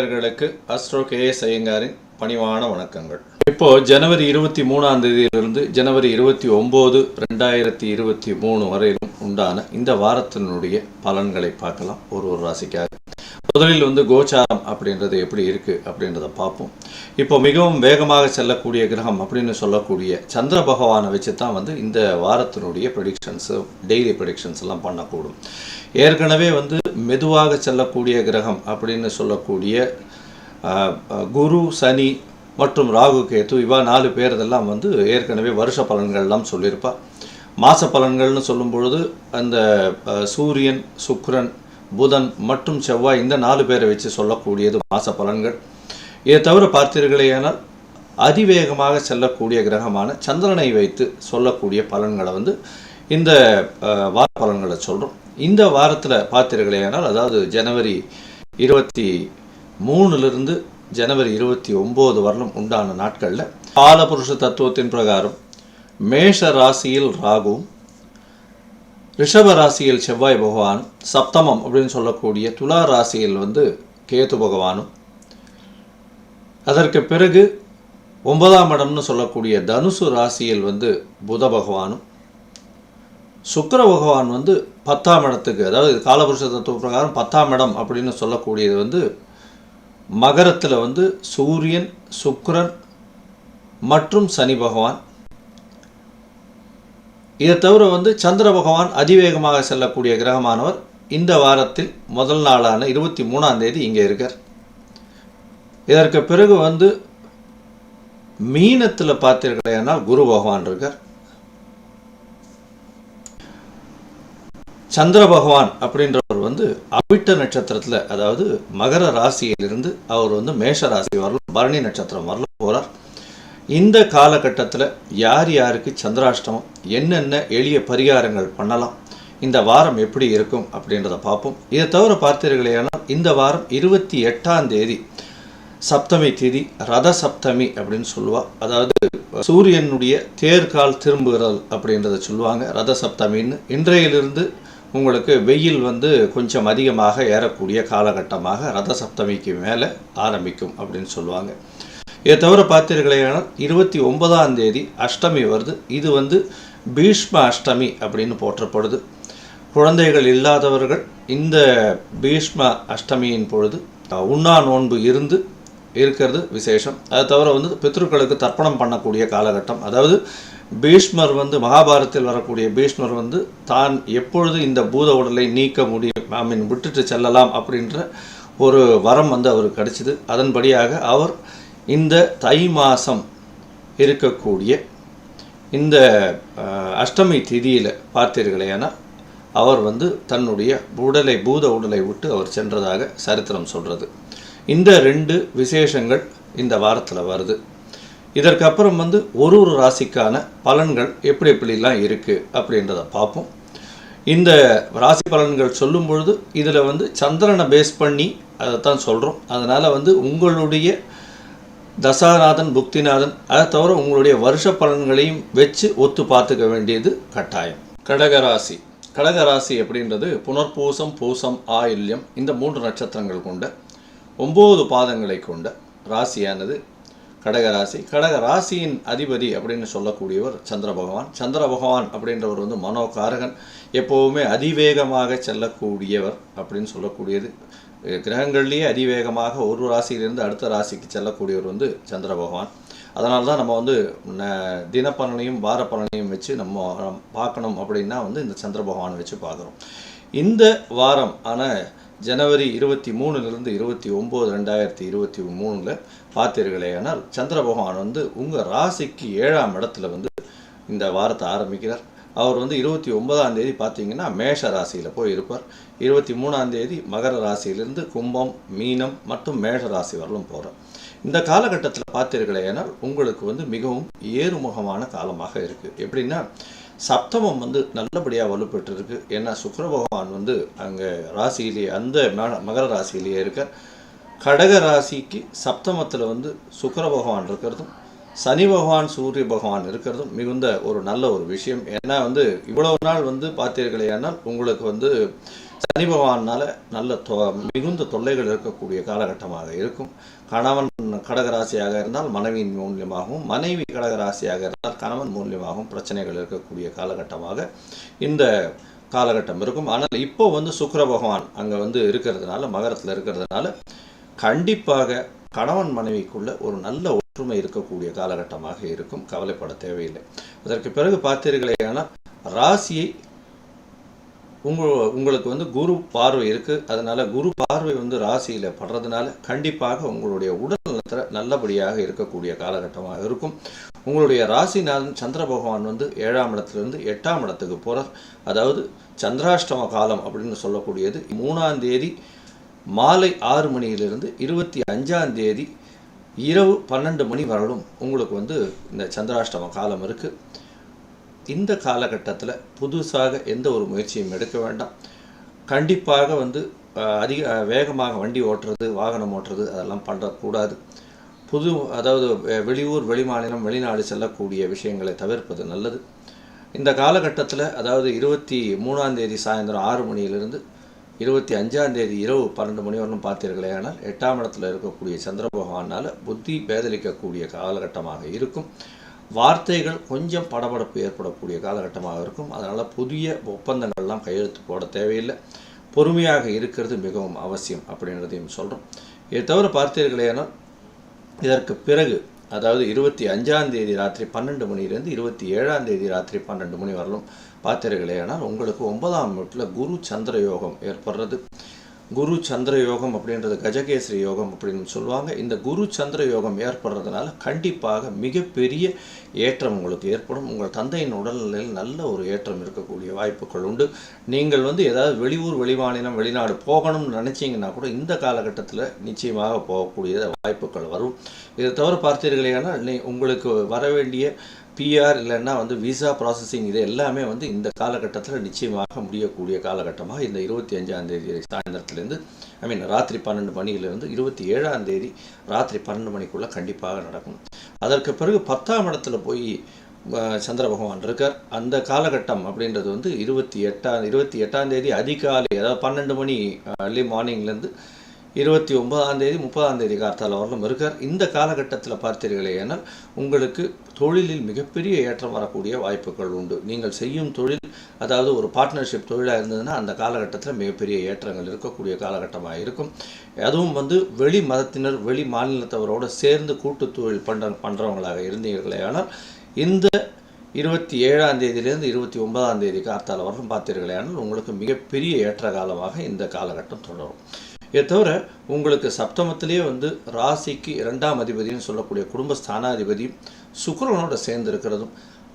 நேயர்களுக்கு astro KS ஐயங்காரின் பணிவான வணக்கங்கள். இப்போ ஜனவரி 23ஆம் தேதியிலிருந்து ஜனவரி 29, 2023 வரையிலும் உண்டான இந்த வாரத்தினுடைய பலன்களை பார்க்கலாம். ஒரு ராசிக்காக முதலில் கோச்சாரம் அப்படின்றது எப்படி இருக்கு அப்படின்றத பார்ப்போம். இப்போ மிகவும் வேகமாக செல்லக்கூடிய கிரகம் அப்படின்னு சொல்லக்கூடிய சந்திர பகவானை வச்சு தான் இந்த வாரத்தினுடைய ப்ரெடிக்ஷன்ஸு, டெய்லி ப்ரெடிக்ஷன்ஸ் எல்லாம் பண்ணக்கூடும். ஏற்கனவே மெதுவாக செல்லக்கூடிய கிரகம் அப்படின்னு சொல்லக்கூடிய குரு, சனி மற்றும் ராகு, கேது இவா 4 பேர் இதெல்லாம் ஏற்கனவே வருஷ பலன்கள்லாம் சொல்லியிருப்பா. மாத பலன்கள்னு சொல்லும் பொழுது அந்த சூரியன், சுக்கிரன், புதன் மற்றும் செவ்வாய் இந்த 4 பேரை வச்சு சொல்லக்கூடியது மாத பலன்கள். இதை தவிர பார்த்தீர்களேயானால் அதிவேகமாக செல்லக்கூடிய கிரகமான சந்திரனை வைத்து சொல்லக்கூடிய பலன்களை இந்த வார பலன்களை சொல்கிறோம். இந்த வாரத்தில் பார்த்தீர்களேயானால், அதாவது ஜனவரி 23லிருந்து ஜனவரி 29 வரலும் உண்டான நாட்களில் காலபுருஷ தத்துவத்தின் பிரகாரம் மேஷ ராசியில் ராகுவும், ரிஷப ராசியில் செவ்வாய் பகவானும், சப்தமம் அப்படின்னு சொல்லக்கூடிய துலா ராசியில் கேது பகவானும், அதற்கு பிறகு 9ஆம் இடம்னு சொல்லக்கூடிய தனுசு ராசியில் புத பகவானும், சுக்கிர பகவான் 10ஆம் இடத்துக்கு, அதாவது காலபுருஷ தத்துவ பிரகாரம் 10ஆம் இடம் அப்படின்னு சொல்லக்கூடியது மகரத்தில் சூரியன், சுக்கிரன் மற்றும் சனி பகவான். இதை தவிர சந்திர பகவான் அதிவேகமாக செல்லக்கூடிய கிரகமானவர் இந்த வாரத்தில் முதல் நாளான 23ஆம் தேதி இங்கே இருக்கார். இதற்கு பிறகு மீனத்தில் பார்த்தீர்களேனால் குரு பகவான் இருக்கார். சந்திர பகவான் அப்படின்றவர் அவிட்ட நட்சத்திரத்தில், அதாவது மகர ராசியிலிருந்து அவர் மேஷ ராசி வரலும், பரணி நட்சத்திரம் வரலும் போகிறார். இந்த காலகட்டத்தில் யார் யாருக்கு சந்திராஷ்டமம், என்னென்ன எளிய பரிகாரங்கள் பண்ணலாம், இந்த வாரம் எப்படி இருக்கும் அப்படின்றத பார்ப்போம். இதை தவிர பார்த்தீர்களேனால் இந்த வாரம் 28ஆம் தேதி சப்தமி திதி, ரத சப்தமி அப்படின்னு சொல்லுவாள். அதாவது சூரியனுடைய தேர்கால் திரும்புகிறல் அப்படின்றத சொல்லுவாங்க ரத சப்தமின்னு. இன்றையிலிருந்து உங்களுக்கு வெயில் கொஞ்சம் அதிகமாக ஏறக்கூடிய காலகட்டமாக ரத சப்தமிக்கு மேலே ஆரம்பிக்கும் அப்படின்னு சொல்லுவாங்க. இதை தவிர பார்த்தீர்களேனால் 29ஆம் தேதி அஷ்டமி வருது. இது பீஷ்ம அஷ்டமி அப்படின்னு போற்றப்படுது. குழந்தைகள் இல்லாதவர்கள் இந்த பீஷ்ம அஷ்டமியின் பொழுது உண்ணா நோன்பு இருக்கிறது விசேஷம். அதை தவிர பித்ருக்களுக்கு தர்ப்பணம் பண்ணக்கூடிய காலகட்டம். அதாவது பீஷ்மர் மகாபாரத்தில் வரக்கூடிய பீஷ்மர் தான் எப்பொழுது இந்த பூத உடலை நீக்க முடியும், விட்டுட்டு செல்லலாம் அப்படின்ற ஒரு வரம் அவருக்கு கிடைச்சிது. அதன்படியாக அவர் இந்த தை மாதம் இருக்கக்கூடிய இந்த அஷ்டமி திதியில் பார்த்தீர்களேனா அவர் தன்னுடைய பூத உடலை விட்டு அவர் சென்றதாக சரித்திரம் சொல்கிறது. இந்த 2 விசேஷங்கள் இந்த வாரத்தில் வருது. இதற்கப்புறம் ஒரு ராசிக்கான பலன்கள் எப்படிலாம் இருக்குது அப்படின்றத பார்ப்போம். இந்த ராசி பலன்கள் சொல்லும் பொழுது இதில் சந்திரனை பேஸ் பண்ணி அதைத்தான் சொல்கிறோம். அதனால் உங்களுடைய தசாநாதன், புக்திநாதன், அதை தவிர உங்களுடைய வருஷ பலன்களையும் வச்சு ஒத்து பார்த்துக்க வேண்டியது கட்டாயம். கடகராசி. கடகராசி அப்படின்றது புனர்பூசம், பூசம், ஆயில்யம் இந்த 3 நட்சத்திரங்கள் கொண்ட 9 பாதங்களை கொண்ட ராசியானது கடகராசி. கடகராசியின் அதிபதி அப்படின்னு சொல்லக்கூடியவர் சந்திர பகவான். சந்திர பகவான் அப்படின்றவர் மனோகாரகன், எப்போவுமே அதிவேகமாக செல்லக்கூடியவர் அப்படின்னு சொல்லக்கூடியது. கிரகங்கள்லேயே அதிவேகமாக ஒரு ராசியிலிருந்து அடுத்த ராசிக்கு செல்லக்கூடியவர் சந்திர பகவான். அதனால தான் நம்ம தினப்பலனையும் வார பலனையும் வச்சு நம்ம பார்க்கணும் அப்படின்னா இந்த சந்திர பகவானை வச்சு பார்க்குறோம். இந்த வாரம் ஜனவரி 23லிருந்து 29, 2023 பார்த்தீர்களேனால் சந்திர பகவான் உங்கள் ராசிக்கு 7ஆம் இடத்துல இந்த வாரத்தை ஆரம்பிக்கிறார். அவர் 29ஆம் தேதி பார்த்தீங்கன்னா மேஷ ராசியில் போய் இருப்பார். 23ஆம் தேதி மகர ராசியிலிருந்து கும்பம், மீனம் மற்றும் மேஷ ராசி வரலும் போகிறார். இந்த காலகட்டத்தில் பார்த்தீர்களேனால் உங்களுக்கு மிகவும் ஏறுமுகமான காலமாக இருக்குது. எப்படின்னா சப்தமம் நல்லபடியாக வலுப்பெற்றிருக்கு. ஏன்னா சுக்கிர பகவான் அங்கே ராசியிலேயே, அந்த மகர ராசியிலேயே இருக்கார். கடக ராசிக்கு சப்தமத்தில் சுக்கிர பகவான் இருக்கிறதும், சனி பகவான், சூரிய பகவான் இருக்கிறதும் மிகுந்த ஒரு நல்ல ஒரு விஷயம். ஏன்னா இவ்வளவு நாள் பார்த்தீர்களேனால் உங்களுக்கு சனி பகவானால் நல்ல மிகுந்த தொல்லைகள் இருக்கக்கூடிய காலகட்டமாக இருக்கும். கணவன் கடகராசியாக இருந்தால் மனைவியின் மூலியமாகவும், மனைவி கடகராசியாக இருந்தால் கணவன் மூலியமாகவும் பிரச்சனைகள் இருக்கக்கூடிய காலகட்டமாக இந்த காலகட்டம் இருக்கும். ஆனால் இப்போ சுக்கிர பகவான் அங்கே இருக்கிறதுனால, மகரத்தில் இருக்கிறதுனால கண்டிப்பாக கணவன் மனைவிக்குள்ள ஒரு நல்ல ஒற்றுமை இருக்கக்கூடிய காலகட்டமாக இருக்கும். கவலைப்பட தேவையில்லை. அதற்கு பிறகு பார்த்தீர்களேனால் ராசியை உங்களுக்கு குரு பார்வை இருக்குது. அதனால் குரு பார்வை ராசியில் படுறதுனால கண்டிப்பாக உங்களுடைய உடல் நலத்தில் நல்லபடியாக இருக்கக்கூடிய காலகட்டமாக இருக்கும். உங்களுடைய ராசிநாதன் சந்திர பகவான் 7ஆம் இடத்துலேருந்து 8ஆம் இடத்துக்கு போகிறார். அதாவது சந்திராஷ்டம காலம் அப்படின்னு சொல்லக்கூடியது 3ஆம் தேதி மாலை 6 மணியிலிருந்து 25ஆம் தேதி இரவு 12 மணி வரலும் உங்களுக்கு இந்த சந்திராஷ்டம காலம் இருக்குது. இந்த காலகட்டத்தில் புதுசாக எந்த ஒரு முயற்சியும் எடுக்க வேண்டாம். கண்டிப்பாக அதிக வேகமாக வண்டி ஓட்டுறது, வாகனம் ஓட்டுறது அதெல்லாம் பண்ணக்கூடாது. அதாவது வெளியூர், வெளிமாநிலம், வெளிநாடு செல்லக்கூடிய விஷயங்களை தவிர்ப்பது நல்லது. இந்த காலகட்டத்தில் அதாவது 23ஆம் தேதி சாயந்தரம் 6 மணியிலிருந்து 25ஆம் தேதி இரவு 12 மணி வரலும் பார்த்தீர்களே ஆனால் 8ஆம் இடத்துல இருக்கக்கூடிய சந்திர பகவானால் புத்தி பேதலிக்கக்கூடிய காலகட்டமாக இருக்கும். வார்த்தைகள் கொஞ்சம் படபடப்பு ஏற்படக்கூடிய காலகட்டமாக இருக்கும். அதனால் புதிய ஒப்பந்தங்கள்லாம் கையெழுத்து போட தேவையில்லை. பொறுமையாக இருக்கிறது மிகவும் அவசியம் அப்படின்றதையும் சொல்கிறோம். இதை தவிர பார்த்தீர்களேனால் இதற்கு பிறகு அதாவது 25ஆம் தேதி ராத்திரி 12 மணியிலேருந்து 27ஆம் தேதி ராத்திரி 12 மணி வரலும் பார்த்தீர்களேனால் உங்களுக்கு 9ஆம் வீட்டில் குரு சந்திர யோகம் ஏற்படுறது. குரு சந்திர யோகம் அப்படின்றது கஜகேசரி யோகம் அப்படின்னு சொல்லுவாங்க. இந்த குரு சந்திர யோகம் ஏற்படுறதுனால கண்டிப்பாக மிகப்பெரிய ஏற்றம் உங்களுக்கு ஏற்படும். உங்கள் தந்தையின் உடல்நிலையில் நல்ல ஒரு ஏற்றம் இருக்கக்கூடிய வாய்ப்புகள் உண்டு. நீங்கள் ஏதாவது வெளியூர், வெளிமாநிலம், வெளிநாடு போகணும்னு நினச்சிங்கன்னா கூட இந்த காலகட்டத்தில் நிச்சயமாக போகக்கூடிய வாய்ப்புகள் வரும். இதை தவிர பார்த்தீர்களேனா உங்களுக்கு வர வேண்டிய பிஆர் இல்லைன்னா விசா ப்ராசஸிங் இது எல்லாமே இந்த காலகட்டத்தில் நிச்சயமாக முடியக்கூடிய காலகட்டமாக இந்த 25ஆம் தேதி சாயந்தரத்துலேருந்து ராத்திரி 12 மணியிலிருந்து 27ஆம் தேதி ராத்திரி 12 மணிக்குள்ளே கண்டிப்பாக நடக்கும். அதற்கு பிறகு 10ஆம் இடத்துல போய் சந்திர பகவான் இருக்கார். அந்த காலகட்டம் அப்படின்றது 28ஆம் தேதி அதிகாலை, அதாவது 12 மணி அர்லி மார்னிங்லேருந்து 29ஆம் தேதி 30ஆம் தேதி கார்த்தால வரலும் இருக்கார். இந்த காலகட்டத்தில் பார்த்தீர்களே ஏனால் உங்களுக்கு தொழிலில் மிகப்பெரிய ஏற்றம் வரக்கூடிய வாய்ப்புகள் உண்டு. நீங்கள் செய்யும் தொழில் அதாவது ஒரு பார்ட்னர்ஷிப் தொழிலாக இருந்ததுன்னா அந்த காலகட்டத்தில் மிகப்பெரிய ஏற்றங்கள் இருக்கக்கூடிய காலகட்டமாக இருக்கும். அதுவும் வெளி மதத்தினர், வெளி மாநிலத்தவரோடு சேர்ந்து கூட்டு தொழில் பண்ணுறவங்களாக இருந்தீர்களே ஆனால் இந்த 27ஆம் தேதியிலேருந்து 29ஆம் தேதி கார்த்தால வரலும் பார்த்தீர்களே ஆனால் உங்களுக்கு மிகப்பெரிய ஏற்ற காலமாக இந்த காலகட்டம் தொடரும். இதை தவிர உங்களுக்கு சப்தமத்திலேயே ராசிக்கு 2ஆம் அதிபதினு சொல்லக்கூடிய குடும்ப ஸ்தானாதிபதியும் சுக்கிரனோட சேர்ந்து இருக்கிறதும்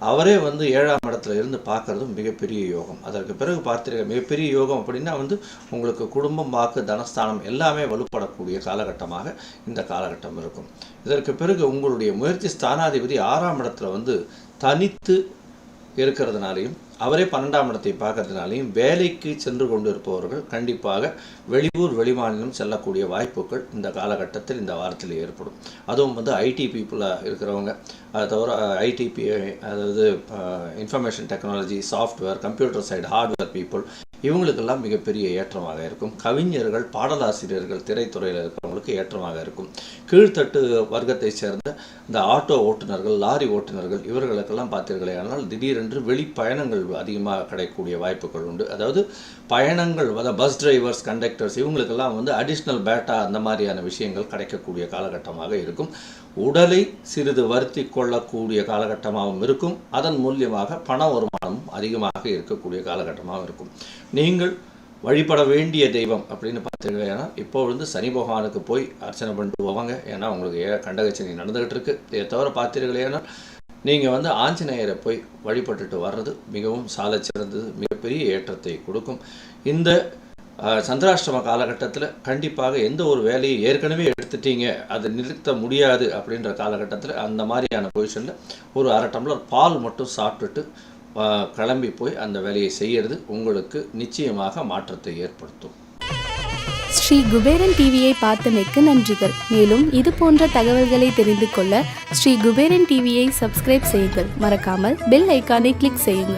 அவரே 7ஆம் இடத்துல இருந்து பார்க்குறதும் மிகப்பெரிய யோகம். அதற்கு பிறகு பார்த்தீர்கள் மிகப்பெரிய யோகம் அப்படின்னா உங்களுக்கு குடும்பம், வாக்கு, தனஸ்தானம் எல்லாமே வலுப்படக்கூடிய காலகட்டமாக இந்த காலகட்டம் இருக்கும். இதற்கு பிறகு உங்களுடைய முயற்சி ஸ்தானாதிபதி 6ஆம் இடத்துல தனித்து இருக்கிறதுனாலையும் அவரே 12ஆம் இடத்தை பார்க்கறதுனாலையும் வேலைக்கு சென்று கொண்டு இருப்பவர்கள் கண்டிப்பாக வெளியூர், வெளிமாநிலம் செல்லக்கூடிய வாய்ப்புகள் இந்த காலகட்டத்தில் இந்த வாரத்தில் ஏற்படும். அதுவும் ஐடி பீப்புளாக இருக்கிறவங்க, அதை தவிர ஐடிபி அதாவது information technology, software, computer side, hardware people இவங்களுக்கெல்லாம் மிகப்பெரிய ஏற்றமாக இருக்கும். கவிஞர்கள், பாடலாசிரியர்கள், திரைத்துறையில் இருக்கிறவங்களுக்கு ஏற்றமாக இருக்கும். கீழ்த்தட்டு வர்க்கத்தை சேர்ந்த இந்த ஆட்டோ ஓட்டுநர்கள், லாரி ஓட்டுநர்கள் இவர்களுக்கெல்லாம் பார்த்தீர்களே ஆனால் திடீரென்று வெளிப்பயணங்கள் அதிகமாக கிடைக்கக்கூடிய வாய்ப்புகள் உண்டு. அதாவது பயணங்கள், பஸ் டிரைவர்ஸ், கண்டக்டர்ஸ் இவங்களுக்கெல்லாம் அடிஷ்னல் பேட்டா அந்த மாதிரியான விஷயங்கள் கிடைக்கக்கூடிய காலகட்டமாக இருக்கும். உடலை சிறிது வருத்தி கொள்ளக்கூடிய காலகட்டமாகவும் இருக்கும். அதன் மூலியமாக பண வருமானமும் அதிகமாக இருக்கக்கூடிய காலகட்டமாகவும் இருக்கும். நீங்கள் வழிபட வேண்டிய தெய்வம் அப்படின்னு பார்த்தீங்கன்னா இப்போ சனி பகவானுக்கு போய் அர்ச்சனை பண்ணிட்டு போவாங்க. ஏன்னா உங்களுக்கு கண்டகச்சனி நடந்துகிட்டு இருக்கு. இதை தவிர பார்த்தீர்களேன்னா நீங்கள் ஆஞ்சநேயரை போய் வழிபட்டுட்டு வர்றது மிகவும் சால சிறந்தது, மிகப்பெரிய ஏற்றத்தை கொடுக்கும். இந்த சந்திராஷ்டம காலகட்டத்தில் கண்டிப்பாக எந்த ஒரு வேலையை ஏற்கனவே எடுத்துட்டீங்க, அதை நிறுத்த முடியாது அப்படின்ற காலகட்டத்தில் அந்த மாதிரியான பொசிஷனில் ஒரு 1/2 டம்ளர் பால் மட்டும் சாப்பிட்டுட்டு கிளம்பி போய் அந்த வேலையை செய்கிறது உங்களுக்கு நிச்சயமாக மாற்றத்தை ஏற்படுத்தும். ஸ்ரீ குபேரன் டிவியை பார்த்தமைக்கு நன்றிகள். மேலும் இது போன்ற தகவல்களை தெரிந்து கொள்ள ஸ்ரீ குபேரன் டிவியை சப்ஸ்கிரைப் செய்யுங்கள். மறக்காமல் பெல் ஐக்கானை கிளிக் செய்யுங்கள்.